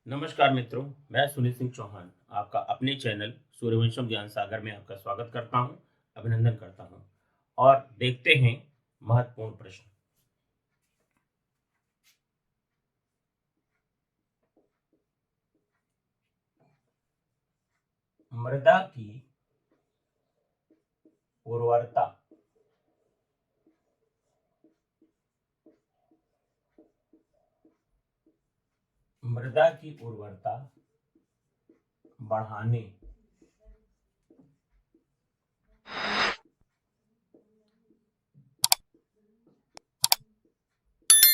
नमस्कार मित्रों, मैं सुनील सिंह चौहान आपका अपने चैनल सूर्यवंशम ज्ञान सागर में आपका स्वागत करता हूं, अभिनंदन करता हूं और देखते हैं महत्वपूर्ण प्रश्न। मृदा की उर्वरता मृदा की उर्वरता बढ़ाने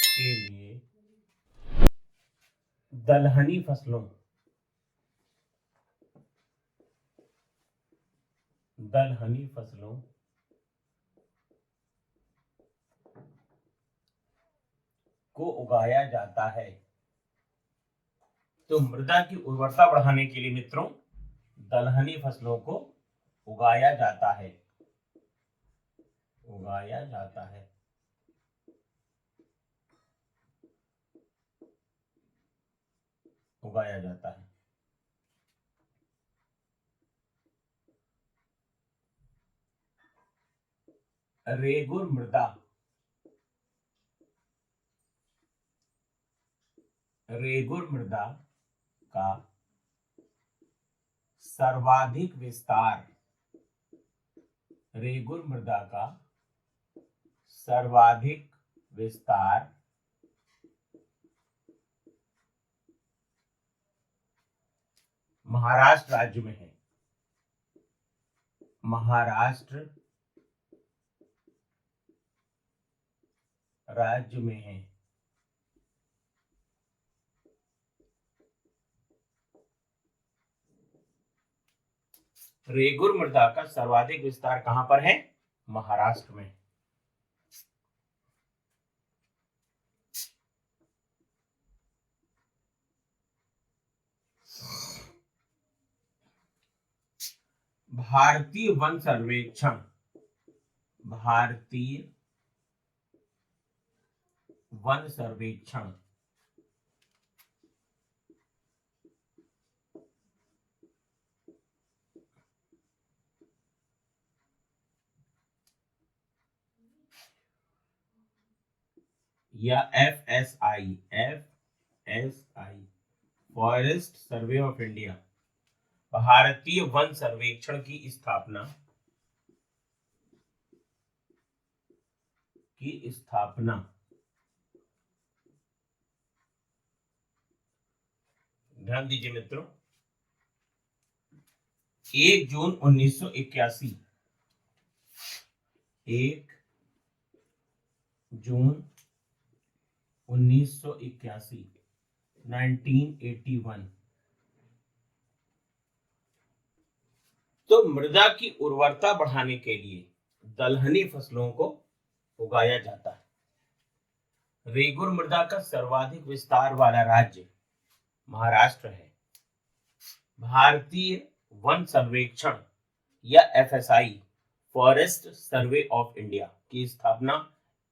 के लिए दलहनी फसलों को उगाया जाता है। तो मृदा की उर्वरता बढ़ाने के लिए मित्रों दलहनी फसलों को उगाया जाता है। उगाया जाता है। उगाया जाता है। रेगुर मृदा का सर्वाधिक विस्तार रेगुर मृदा का सर्वाधिक विस्तार महाराष्ट्र राज्य में है। महाराष्ट्र राज्य में है। रेगुर मृदा का सर्वाधिक विस्तार कहां पर है? महाराष्ट्र में। भारतीय वन सर्वेक्षण या FSI forest survey of India भारतीय वन सर्वेक्षण की स्थापना ध्यान दीजिए मित्रों 1 जून 1981 1 जून 1981 1981। तो मृदा की उर्वरता बढ़ाने के लिए दलहनी फसलों को उगाया जाता है। रेगुर मृदा का सर्वाधिक विस्तार वाला राज्य महाराष्ट्र है। भारतीय वन सर्वेक्षण या FSI forest survey of India की स्थापना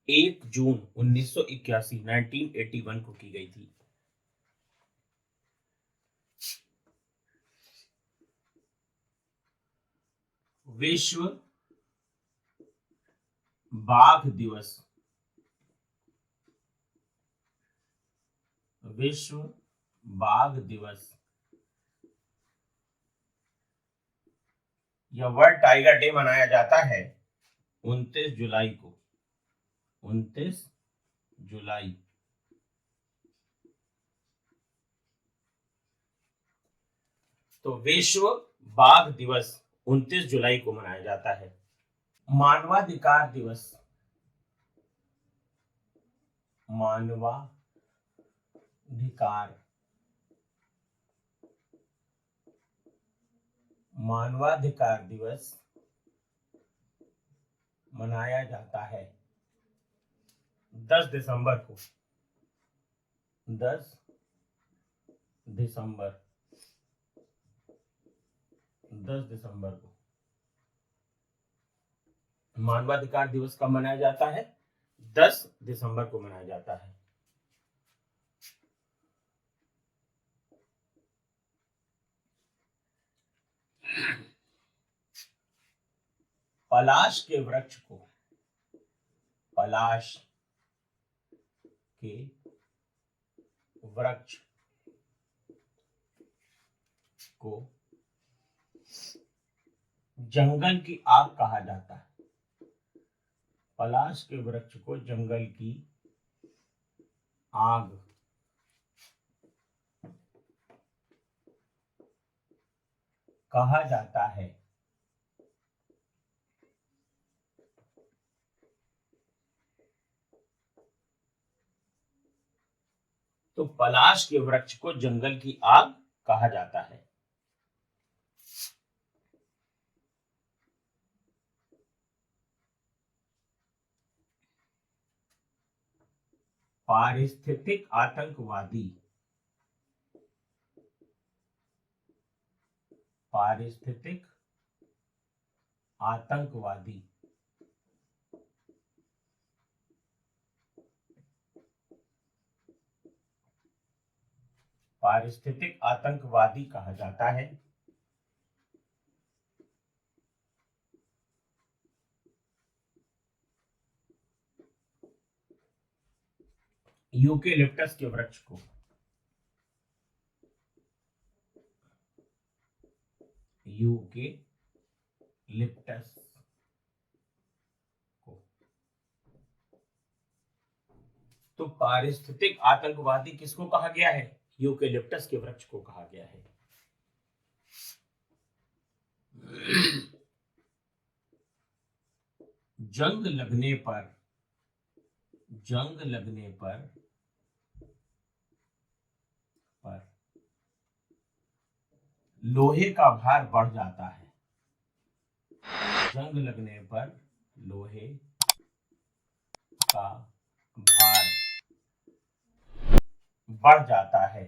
1 जून 1981 1981 को की गई थी। विश्व बाघ दिवस या वर्ल्ड टाइगर डे मनाया जाता है 29 जुलाई को। 29 जुलाई। तो विश्व बाघ दिवस 29 जुलाई को मनाया जाता है। मानवाधिकार दिवस मनाया जाता है 10 दिसंबर को। 10 दिसंबर को मानवाधिकार दिवस कब मनाया जाता है? 10 दिसंबर को मनाया जाता है। पलाश के वृक्ष को, पलाश के वृक्ष को जंगल की आग कहा जाता है। पलाश के वृक्ष को जंगल की आग कहा जाता है। तो पलाश के वृक्ष को जंगल की आग कहा जाता है। पारिस्थितिक आतंकवादी, पारिस्थितिक आतंकवादी पारिस्थितिक आतंकवादी कहा जाता है। यूकेलिप्टस के वृक्ष को, यूकेलिप्टस को, तो पारिस्थितिक आतंकवादी किसको कहा गया है? यूकेलिप्टस के वृक्ष को कहा गया है। जंग लगने पर, जंग लगने पर लोहे का भार बढ़ जाता है। जंग लगने पर लोहे का भार बढ़ जाता है।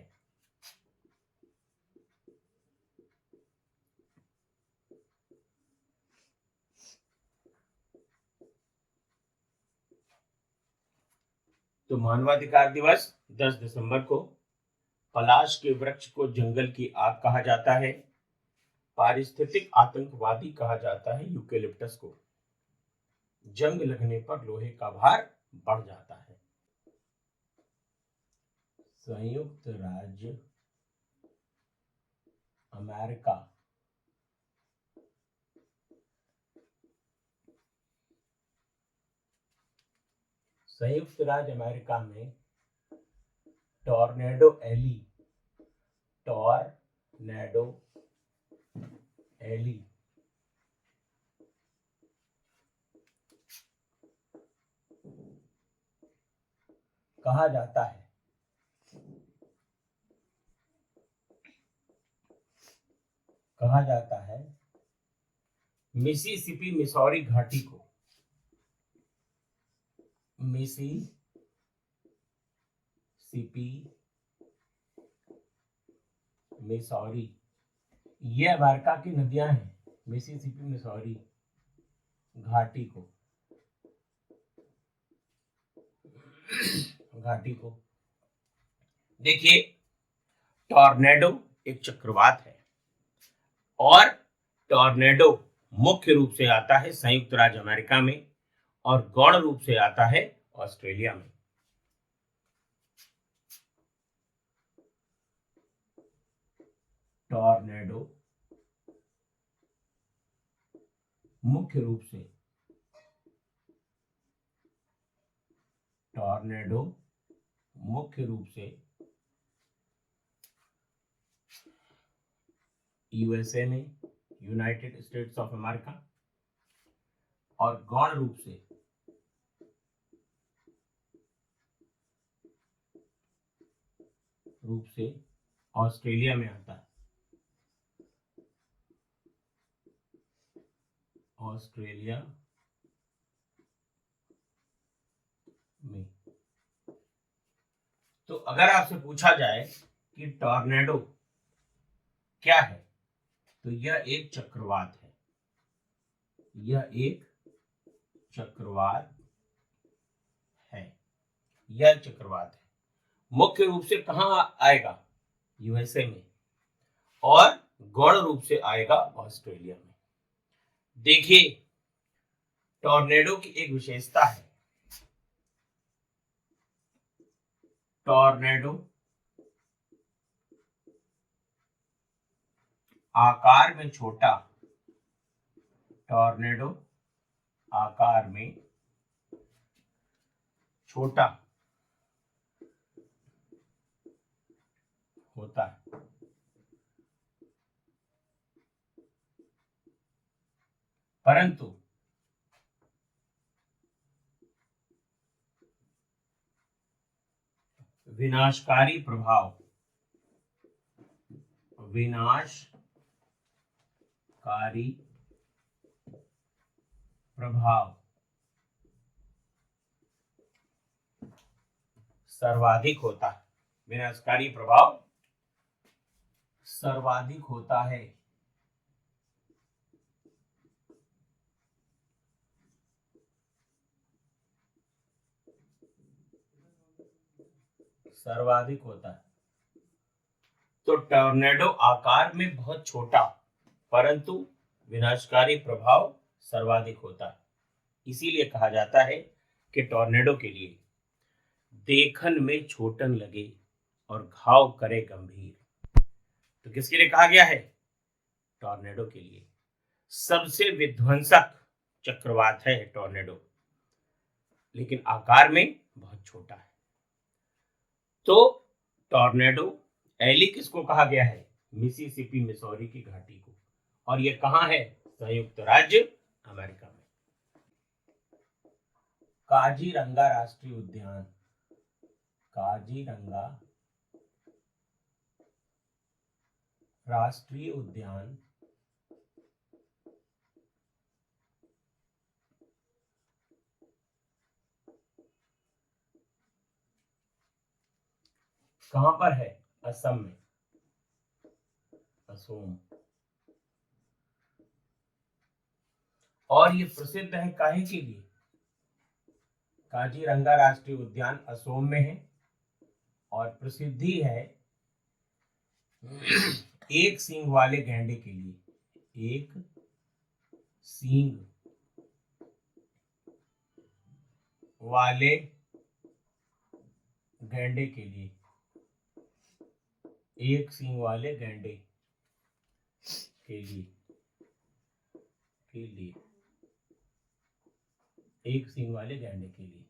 तो मानवाधिकार दिवस 10 दिसंबर को पलाश के वृक्ष को जंगल की आग कहा जाता है। पारिस्थितिक आतंकवादी कहा जाता है यूकेलिप्टस को। जंग लगने पर लोहे का भार बढ़ जाता है। संयुक्त राज्य अमेरिका, संयुक्त राज्य अमेरिका में टॉर्नेडो एली, टॉर्नेडो एली कहा जाता है। कहा जाता है मिसिसिपी मिसौरी घाटी को, मिसिसिपी मिसौरी, ये अमेरिका की नदियां हैं। मिसिसिपी मिसौरी घाटी को, घाटी को देखिए, टॉर्नेडो एक चक्रवात है और टॉर्नेडो मुख्य रूप से आता है संयुक्त राज्य अमेरिका में और गौण रूप से आता है ऑस्ट्रेलिया में। टॉर्नेडो मुख्य रूप से, टॉर्नेडो मुख्य रूप से यूएसए में, यूनाइटेड स्टेट्स ऑफ अमेरिका, और गौण रूप से ऑस्ट्रेलिया में आता है। ऑस्ट्रेलिया में। तो अगर आपसे पूछा जाए कि टॉर्नेडो क्या है, तो यह एक चक्रवात है। यह एक चक्रवात है। यह चक्रवात है। मुख्य रूप से कहां आएगा? यूएसए में, और गौण रूप से आएगा ऑस्ट्रेलिया में। देखिए, टॉर्नेडो की एक विशेषता है, टॉर्नेडो आकार में छोटा, टॉर्नेडो आकार में छोटा होता है, परंतु विनाशकारी प्रभाव, विनाशकारी प्रभाव सर्वाधिक होता है, विनाशकारी प्रभाव सर्वाधिक होता है। सर्वाधिक होता है। तो टॉर्नेडो आकार में बहुत छोटा परंतु विनाशकारी प्रभाव सर्वाधिक होता है। इसीलिए कहा जाता है कि टॉर्नेडो के लिए देखन में छोटन लगे और घाव करे गंभीर। तो किसके लिए कहा गया है? टॉर्नेडो के लिए। सबसे विध्वंसक चक्रवात है टॉर्नेडो, लेकिन आकार में बहुत छोटा है। तो टॉर्नेडो एली किसको कहा गया है? मिसिसिपी मिसौरी की घाटी को। और ये कहाँ है? संयुक्त राज्य अमेरिका में। काजीरंगा राष्ट्रीय उद्यान, काजीरंगा राष्ट्रीय उद्यान कहां पर है? असम में, असोम। और ये प्रसिद्ध है काहे के लिए? काजीरंगा राष्ट्रीय उद्यान असोम में है और प्रसिद्धि है एक सींग वाले गैंडे के लिए, एक सींग वाले गैंडे के लिए, एक सींग वाले गैंडे के लिए, एक सींग वाले गैंडे के लिए।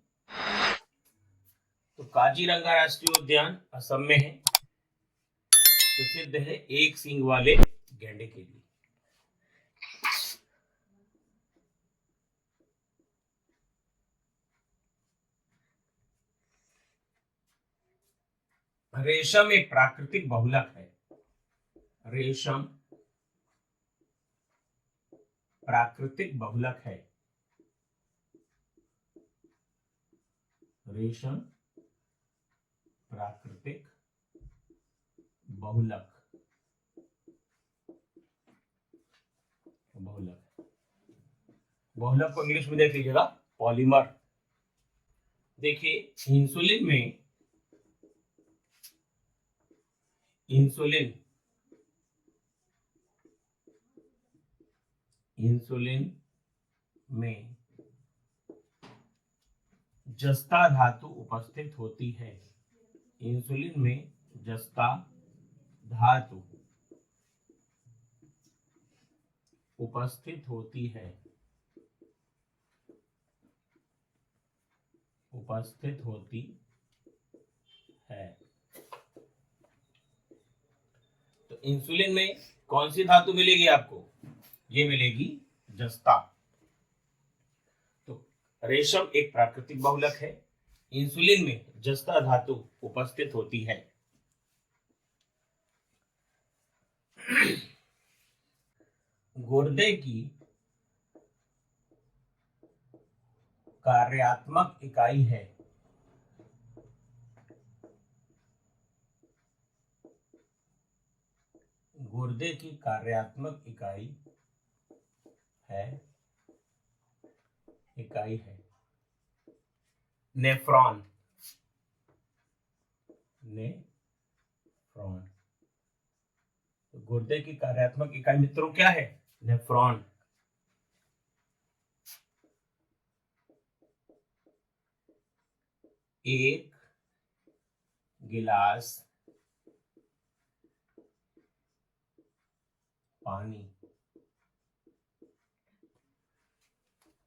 तो काजीरंगा राष्ट्रीय उद्यान असम में है, प्रसिद्ध है एक सींग वाले गैंडे के लिए। रेशम एक प्राकृतिक बहुलक है, रेशम प्राकृतिक बहुलक है, रेशम प्राकृतिक बहुलक, बहुलक को इंग्लिश में देख लीजिएगा, पॉलीमर। देखिए इंसुलिन में, इंसुलिन में जस्ता धातु उपस्थित होती है, इंसुलिन में जस्ता धातु उपस्थित होती है, उपस्थित होती है। तो इंसुलिन में कौन सी धातु मिलेगी आपको? ये मिलेगी जस्ता। तो रेशम एक प्राकृतिक बहुलक है, इंसुलिन में जस्ता धातु उपस्थित होती है। गुर्दे की कार्यात्मक इकाई है, गुर्दे की कार्यात्मक इकाई है, नेफ्रॉन, नेफ्रॉन। तो गुर्दे की कार्यात्मक इकाई मित्रों क्या है? नेफ्रॉन। एक गिलास पानी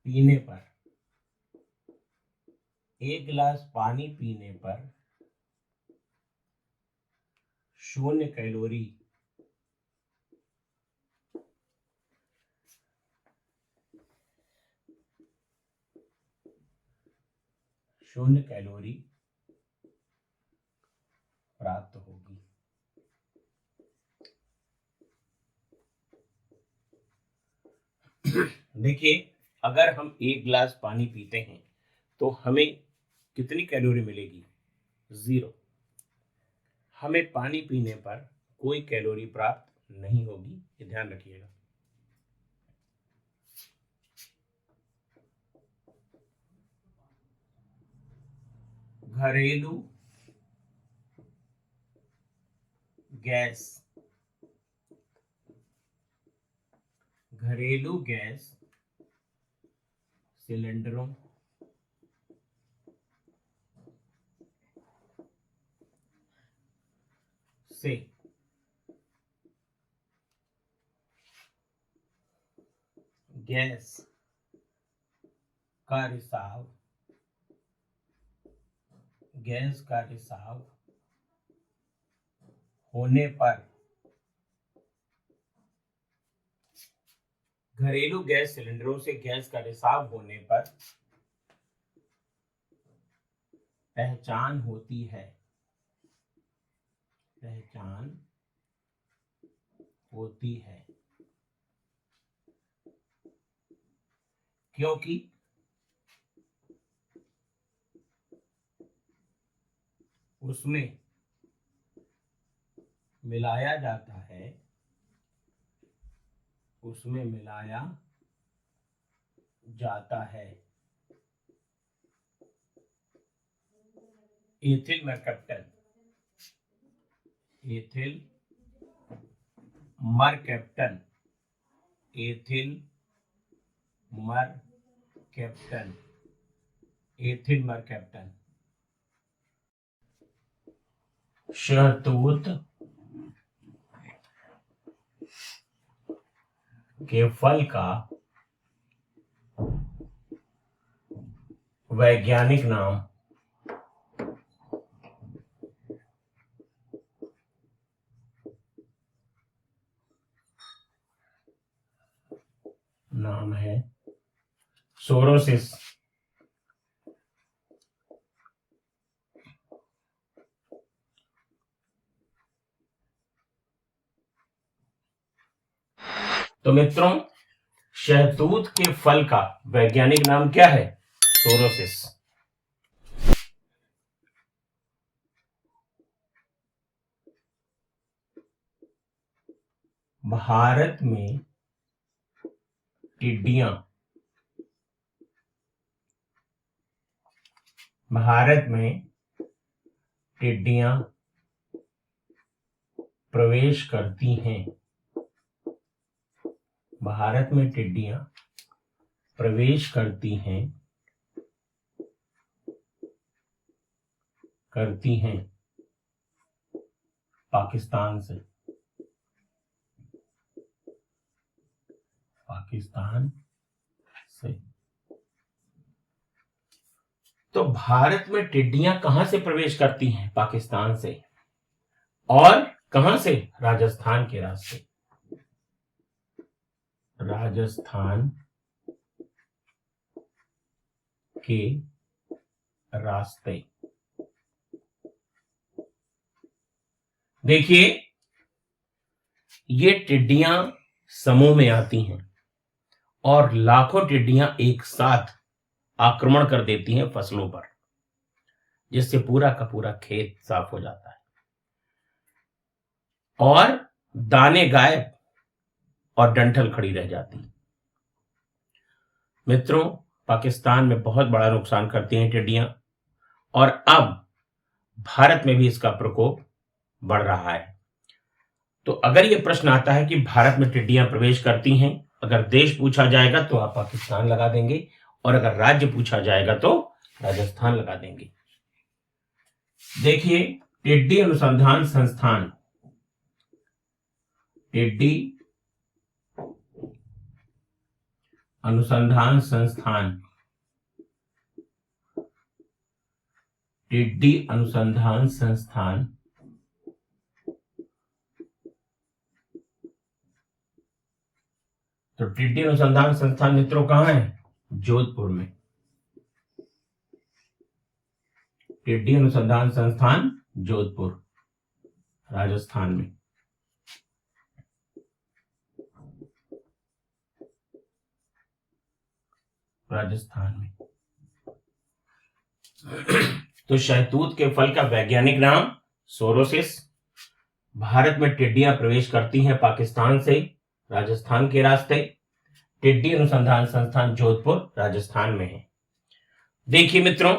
पीने पर, एक गिलास पानी पीने पर 0 कैलोरी प्राप्त होगी। देखिए, अगर हम एक गिलास पानी पीते हैं तो हमें कितनी कैलोरी मिलेगी? 0। हमें पानी पीने पर कोई कैलोरी प्राप्त नहीं होगी, ये ध्यान रखिएगा। घरेलू गैस सिलेंडरों से गैस का रिसाव होने पर, घरेलू गैस सिलेंडरों से गैस का रिसाव होने पर पहचान होती है, क्योंकि उसमें मिलाया जाता है, एथिल मरकैप्टन। शहतूत के फल का वैज्ञानिक नाम है सोरोसिस। तो मित्रों, शहतूत के फल का वैज्ञानिक नाम क्या है? सोरोसिस। भारत में टिड्डियां प्रवेश करती हैं। पाकिस्तान से। तो भारत में टिड्डियां कहां से प्रवेश करती हैं? पाकिस्तान से। और कहां से? राजस्थान के रास्ते। देखिए, ये टिड्डियां समूह में आती हैं और लाखों टिड्डियां एक साथ आक्रमण कर देती हैं फसलों पर, जिससे पूरा का पूरा खेत साफ हो जाता है और दाने गायब और डंठल खड़ी रह जाती। मित्रों, पाकिस्तान में बहुत बड़ा नुकसान करती हैं टिड्डियां और अब भारत में भी इसका प्रकोप बढ़ रहा है। तो अगर यह प्रश्न आता है कि भारत में टिड्डियां प्रवेश करती हैं, अगर देश पूछा जाएगा तो आप पाकिस्तान लगा देंगे और अगर राज्य पूछा जाएगा तो राजस्थान लगा देंगे। देखिए, टिड्डी अनुसंधान संस्थान, टिड्डी अनुसंधान संस्थान, टिड्डी अनुसंधान संस्थान तो टिड्डी अनुसंधान संस्थान मित्रों कहां है? जोधपुर में। टिड्डी अनुसंधान संस्थान जोधपुर, राजस्थान में। राजस्थान में। तो शहतूत के फल का वैज्ञानिक नाम सोरोसिस। भारत में टिड्डियां प्रवेश करती हैं पाकिस्तान से, राजस्थान के रास्ते। टिड्डी अनुसंधान संस्थान जोधपुर, राजस्थान में है। देखिए मित्रों,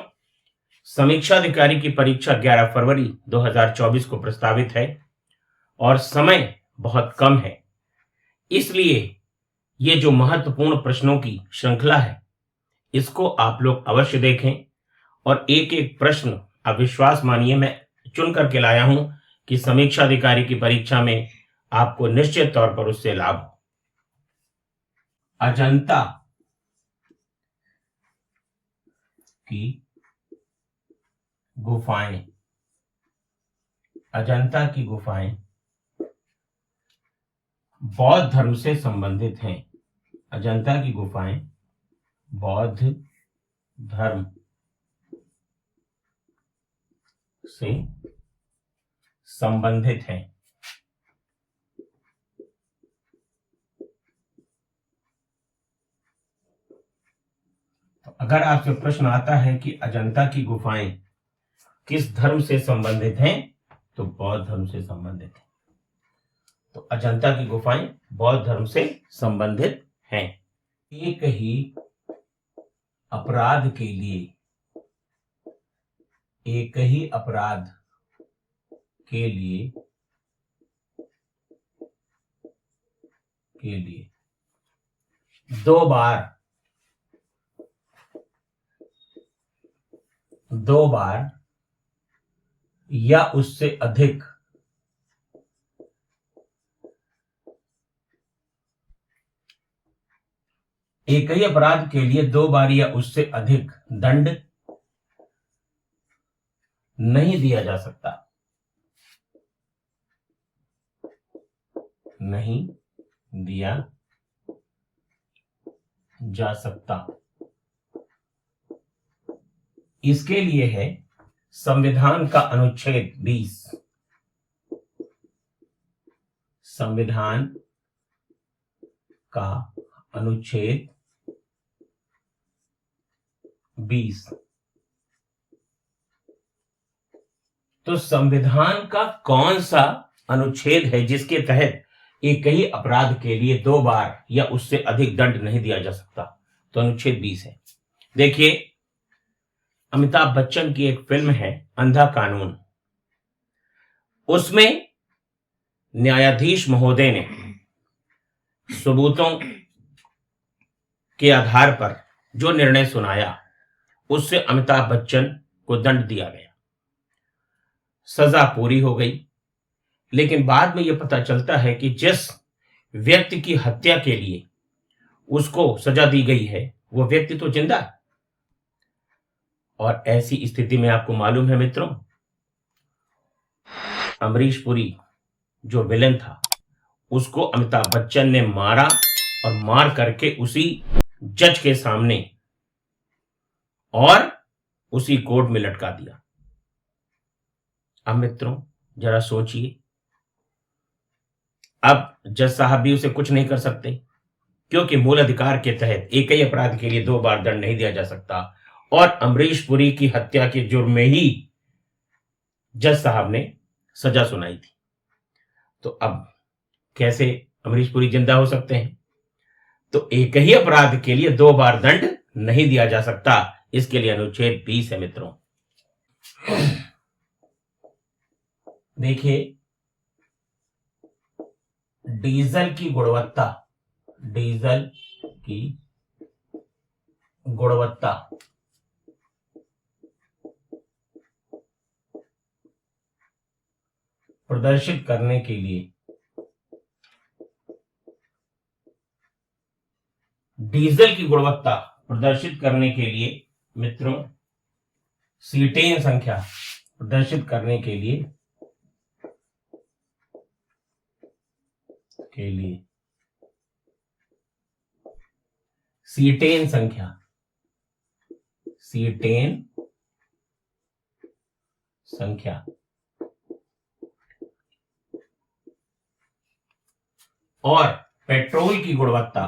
समीक्षा अधिकारी की परीक्षा 11 फरवरी 2024 को प्रस्तावित है और समय बहुत कम है, इसलिए ये जो महत्वपूर्ण प्रश्नों की श्रृंखला है इसको आप लोग अवश्य देखें और एक एक प्रश्न, आप विश्वास मानिए मैं चुन करके लाया हूं कि समीक्षा अधिकारी की परीक्षा में आपको निश्चित तौर पर उससे लाभ हो। अजंता की गुफाएं, अजंता की गुफाएं बौद्ध धर्म से संबंधित हैं। अजंता की गुफाएं बौद्ध धर्म से संबंधित हैं। तो अगर आपसे प्रश्न आता है कि अजंता की गुफाएं किस धर्म से संबंधित हैं, तो बौद्ध धर्म से संबंधित है। तो अजंता की गुफाएं बौद्ध धर्म से संबंधित हैं। एक ही अपराध के लिए, एक ही अपराध के लिए दो बार या उससे अधिक एक ही अपराध के लिए 2 बार या उससे अधिक दंड नहीं दिया जा सकता, नहीं दिया जा सकता। इसके लिए है संविधान का अनुच्छेद 20। संविधान का अनुच्छेद 20। तो संविधान का कौन सा अनुच्छेद है जिसके तहत एक ही अपराध के लिए 2 बार या उससे अधिक दंड नहीं दिया जा सकता? तो अनुच्छेद 20 है। देखिए, अमिताभ बच्चन की एक फिल्म है अंधा कानून, उसमें न्यायाधीश महोदय ने सबूतों के आधार पर जो निर्णय सुनाया उससे अमिताभ बच्चन को दंड दिया गया, सजा पूरी हो गई। लेकिन बाद में यह पता चलता है कि जिस व्यक्ति की हत्या के लिए उसको सजा दी गई है वो व्यक्ति तो जिंदा है। और ऐसी स्थिति में आपको मालूम है मित्रों, अमरीश पुरी जो विलेन था उसको अमिताभ बच्चन ने मारा और मार करके उसी जज के सामने और उसी कोर्ट में लटका दिया। अब मित्रों जरा सोचिए, अब जज साहब भी उसे कुछ नहीं कर सकते क्योंकि मूल अधिकार के तहत एक ही अपराध के लिए 2 बार दंड नहीं दिया जा सकता और अमरीश पुरी की हत्या के जुर्म में ही जज साहब ने सजा सुनाई थी। तो अब कैसे अमरीश पुरी जिंदा हो सकते हैं? तो एक ही अपराध के लिए 2 बार दंड नहीं दिया जा सकता, इसके लिए अनुच्छेद 20 है मित्रों। देखिए, डीजल की गुणवत्ता, डीजल की गुणवत्ता प्रदर्शित करने के लिए डीजल की गुणवत्ता प्रदर्शित करने के लिए मित्रों सीटेन संख्या प्रदर्शित करने के लिए सीटेन संख्या और पेट्रोल की गुणवत्ता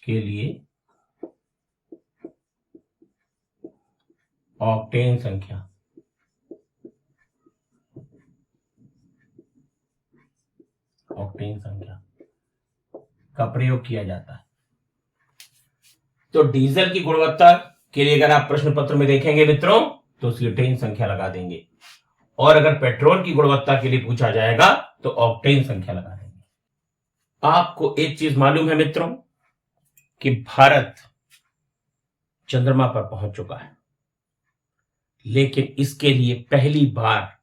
के लिए ऑक्टेन संख्या का प्रयोग किया जाता है। तो डीजल की गुणवत्ता के लिए अगर आप प्रश्न पत्र में देखेंगे मित्रों तो सीटेन संख्या लगा देंगे, और अगर पेट्रोल की गुणवत्ता के लिए पूछा जाएगा तो ऑक्टेन संख्या लगा देंगे। आपको एक चीज मालूम है मित्रों कि भारत चंद्रमा पर पहुंच चुका है, लेकिन इसके लिए पहली बार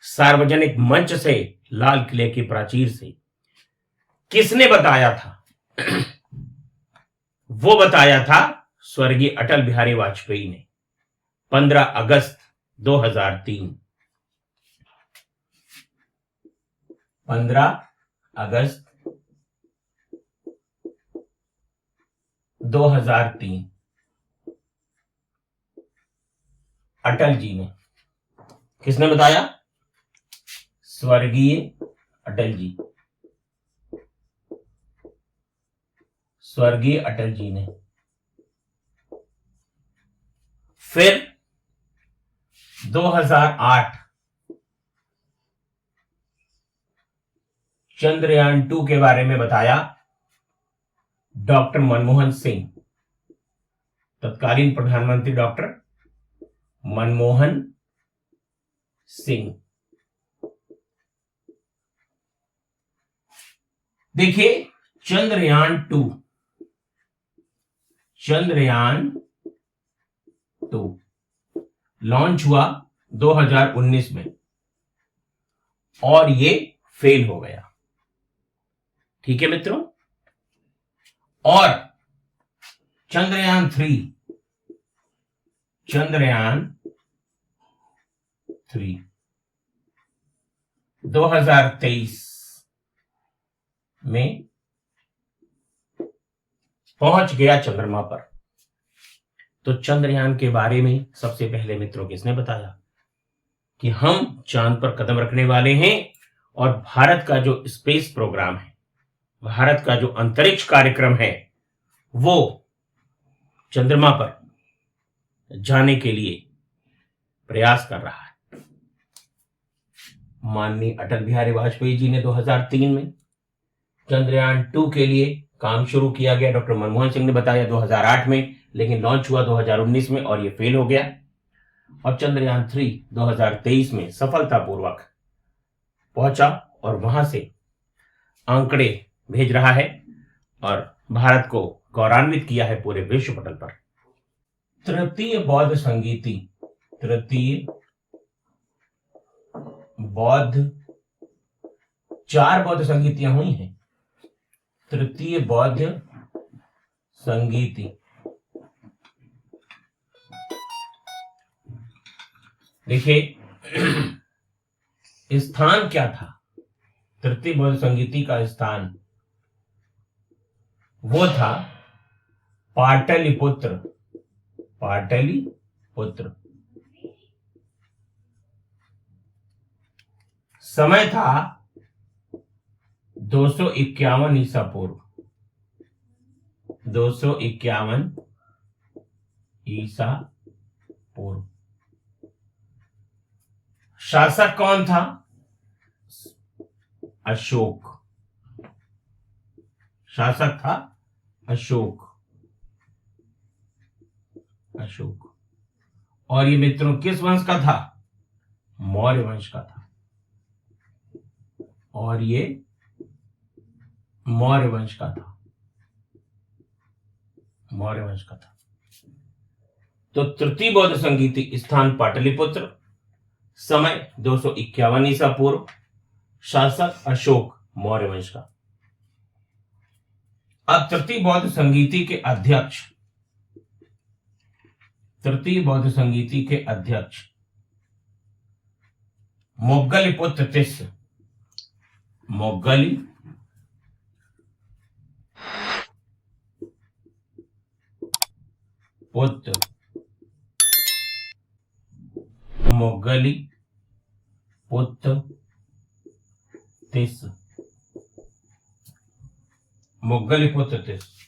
सार्वजनिक मंच से, लाल किले की प्राचीर से किसने बताया था? वो बताया था स्वर्गीय अटल बिहारी वाजपेयी ने 15 अगस्त 2003। 15 अगस्त 2003 अटल जी ने, किसने बताया? स्वर्गीय अटल जी ने। फिर 2008 चंद्रयान 2 के बारे में बताया डॉक्टर मनमोहन सिंह, तत्कालीन प्रधानमंत्री डॉक्टर मनमोहन सिंह। देखिए चंद्रयान 2 लॉन्च हुआ 2019 में और ये फेल हो गया। ठीक है मित्रों। और चंद्रयान 3 2023 में पहुंच गया चंद्रमा पर। तो चंद्रयान के बारे में सबसे पहले मित्रों किसने बताया कि हम चांद पर कदम रखने वाले हैं, और भारत का जो स्पेस प्रोग्राम है, भारत का जो अंतरिक्ष कार्यक्रम है, वो चंद्रमा पर जाने के लिए प्रयास कर रहा है। माननीय अटल बिहारी वाजपेयी जी ने 2003 में चंद्रयान 2 के लिए काम शुरू किया गया। डॉक्टर मनमोहन सिंह ने बताया 2008 में, लेकिन लॉन्च हुआ 2019 में और ये फेल हो गया। और चंद्रयान 3 2023 में सफलतापूर्वक पहुंचा और वहां से आंकड़े भेज रहा है और भारत को गौरवान्वित किया है पूरे विश्व पटल पर। तृतीय बौद्ध संगीति, चार बौद्ध संगीतियां हुई हैं। तृतीय बौद्ध संगीति, देखिए स्थान क्या था? तृतीय बौद्ध संगीति का स्थान वो था पाटलिपुत्र। समय था 251 ईसा पूर्व। 251 ईसा पूर्व। शासक कौन था? अशोक। शासक था अशोक। और ये मित्रों किस वंश का था? मौर्य वंश का था, और ये मौर्य वंश का था, मौर्य वंश का था। तो तृतीय बौद्ध संगीति स्थान पाटलिपुत्र, समय 251 ईसा पूर्व, शासक अशोक, मौर्य वंश का। अब तृतीय बौद्ध संगीति के अध्यक्ष, तृतीय बौद्ध संगीति के अध्यक्ष मोग्गलीपुत्र तिस्स, मोग्गली पुत्र, मोग्गली पुत्र तिस्स, मोग्गली पुत्र तिस्स।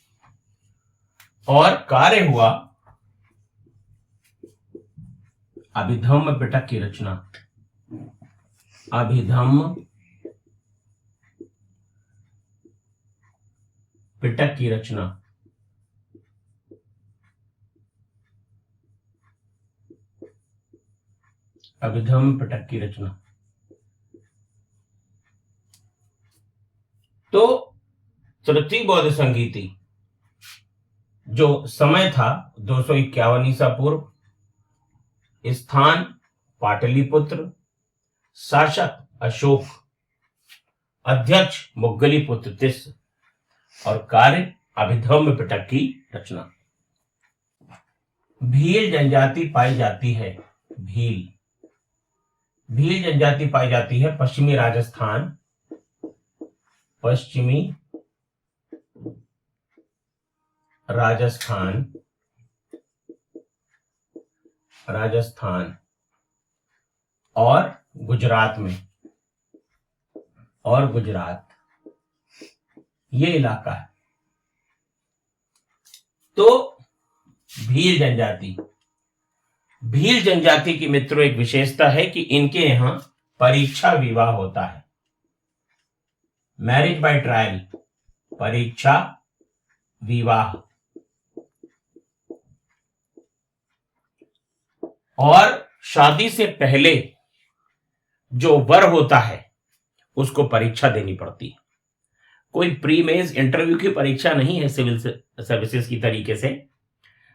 और कार्य हुआ अभिधम्म पिटक की रचना, अभिधम्म पिटक की रचना, अभिधम्म पिटक की रचना। तो तृतीय बौद्ध संगीति जो समय था 251 ईसा पूर्व, स्थान पाटलिपुत्र, शासक अशोक, अध्यक्ष मोग्गलीपुत्र तिस्स, और कार्य अभिधम्म पिटक की रचना। भील जनजाति पाई जाती है, भील, भील जनजाति पाई जाती है पश्चिमी राजस्थान, पश्चिमी राजस्थान, राजस्थान और गुजरात में, और गुजरात, ये इलाका है। तो भील जनजाति, भील जनजाति की मित्रों एक विशेषता है कि इनके यहां परीक्षा विवाह होता है, मैरिज बाय ट्रायल, परीक्षा विवाह। और शादी से पहले जो वर होता है उसको परीक्षा देनी पड़ती है। कोई प्री मैरिज इंटरव्यू की परीक्षा नहीं है सिविल सर्विसेज की तरीके से,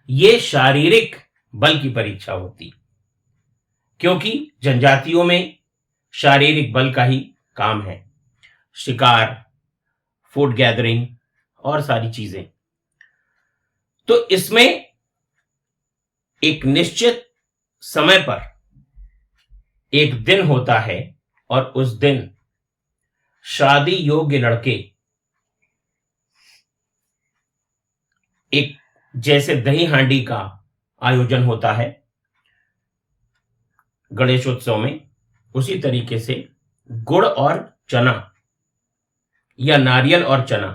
ये शारीरिक बल की परीक्षा होती, क्योंकि जनजातियों में शारीरिक बल का ही काम है, शिकार, फूड गैदरिंग और सारी चीजें। तो इसमें एक निश्चित समय पर एक दिन होता है, और उस दिन शादी योग्य लड़के एक जैसे दही हांडी का आयोजन होता है गणेशोत्सव में, उसी तरीके से गुड़ और चना या नारियल और चना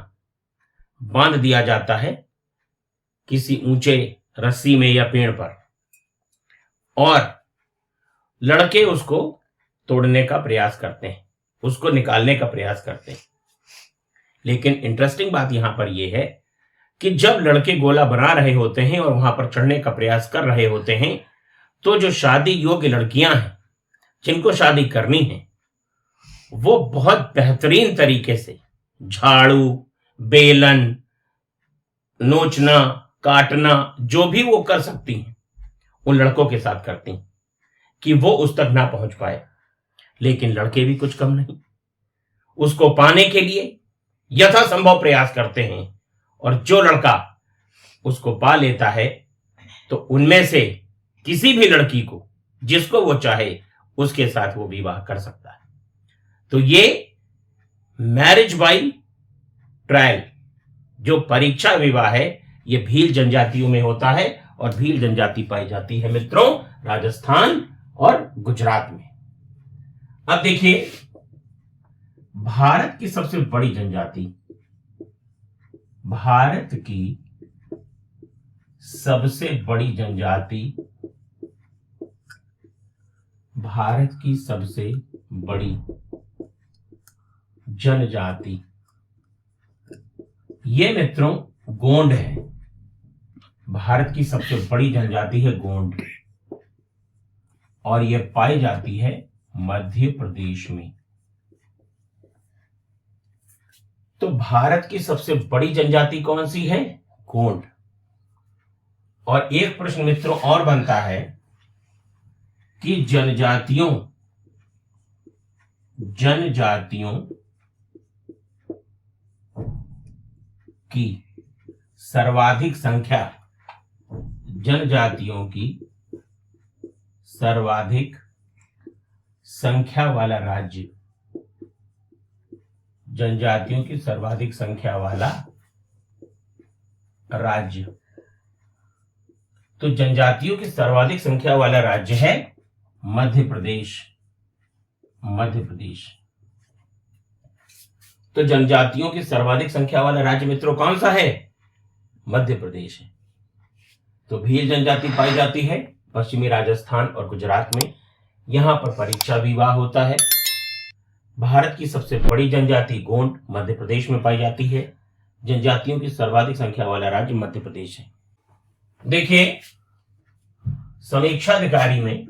बांध दिया जाता है किसी ऊंचे रस्सी में या पेड़ पर, और लड़के उसको तोड़ने का प्रयास करते हैं, उसको निकालने का प्रयास करते हैं। लेकिन इंटरेस्टिंग बात यहां पर यह है कि जब लड़के गोला बना रहे होते हैं और वहां पर चढ़ने का प्रयास कर रहे होते हैं, तो जो शादी योग्य लड़कियां हैं जिनको शादी करनी है, वो बहुत बेहतरीन तरीके से झाड़ू, बेलन, नोचना, काटना, जो भी वो कर सकती हैं उन लड़कों के साथ करती हैं कि वो उस तक ना पहुंच पाए। लेकिन लड़के भी कुछ कम नहीं, उसको पाने के लिए यथासंभव प्रयास करते हैं, और जो लड़का उसको पा लेता है तो उनमें से किसी भी लड़की को जिसको वो चाहे उसके साथ वो विवाह कर सकता है। तो ये मैरिज बाय ट्रायल जो परीक्षा विवाह है, ये भील जनजातियों में होता है, और भील जनजाति पाई जाती है मित्रों राजस्थान और गुजरात में। अब देखिए, भारत की सबसे बड़ी जनजाति, भारत की सबसे बड़ी जनजाति, भारत की सबसे बड़ी जनजाति, ये मित्रों गोंड है। भारत की सबसे बड़ी जनजाति है गोंड, और यह पाई जाती है मध्य प्रदेश में। तो भारत की सबसे बड़ी जनजाति कौन सी है? गोंड। और एक प्रश्न मित्रों और बनता है कि जनजातियों की सर्वाधिक संख्या, जनजातियों की सर्वाधिक संख्या वाला राज्य, जनजातियों की सर्वाधिक संख्या वाला राज्य। तो जनजातियों की सर्वाधिक संख्या वाला राज्य है मध्य प्रदेश। मध्य प्रदेश। तो जनजातियों की सर्वाधिक संख्या वाला राज्य मित्रों कौन सा है? मध्य प्रदेश है। तो भील जनजाति पाई जाती है पश्चिमी राजस्थान और गुजरात में। यहां पर परीक्षा विवाह होता है। भारत की सबसे बड़ी जनजाति गोंड मध्य प्रदेश में पाई जाती है। जनजातियों की सर्वाधिक संख्या वाला राज्य मध्य प्रदेश है। देखिए, समीक्षाधिकारी में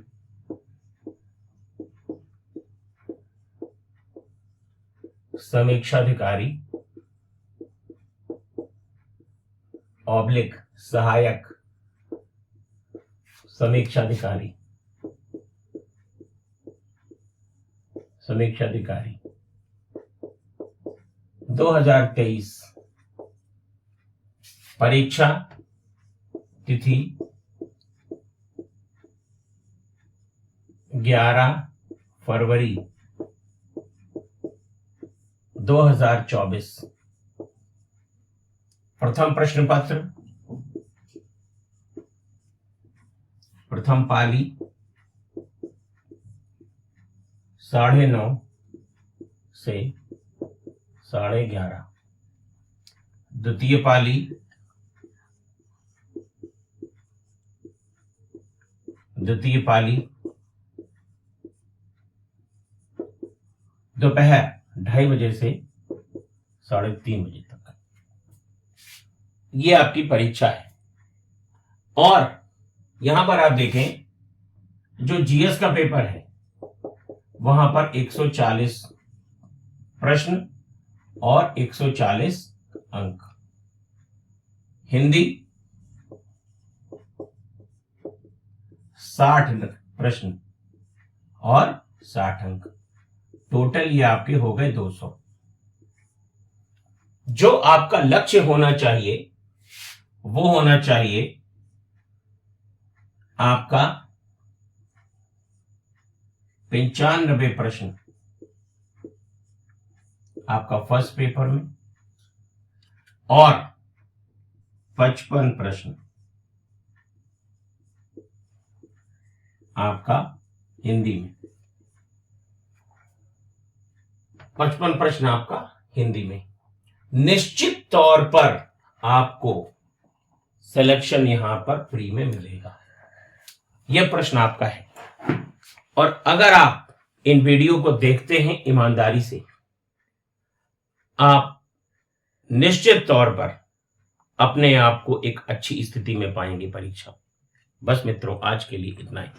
समीक्षाधिकारी ऑब्लिक सहायक समीक्षाधिकारी 2023 परीक्षा तिथि 11 फरवरी 2024। प्रथम प्रश्न पत्र, प्रथम पाली 9:30 से 11:30। द्वितीय पाली दोपहर 2:30 बजे से 3:30 बजे तक। ये आपकी परीक्षा है। और यहां पर आप देखें, जो जीएस का पेपर है वहां पर 140 प्रश्न और 140 अंक। हिंदी 60 प्रश्न और 60 अंक। टोटल ये आपके हो गए 200। जो आपका लक्ष्य होना चाहिए वो होना चाहिए आपका 95 प्रश्न आपका फर्स्ट पेपर में और 55 प्रश्न आपका हिंदी में। 55 प्रश्न आपका हिंदी में। निश्चित तौर पर आपको सिलेक्शन यहां पर फ्री में मिलेगा। यह प्रश्न आपका है। और अगर आप इन वीडियो को देखते हैं ईमानदारी से, आप निश्चित तौर पर अपने आप को एक अच्छी स्थिति में पाएंगे परीक्षा। बस मित्रों, आज के लिए इतना ही।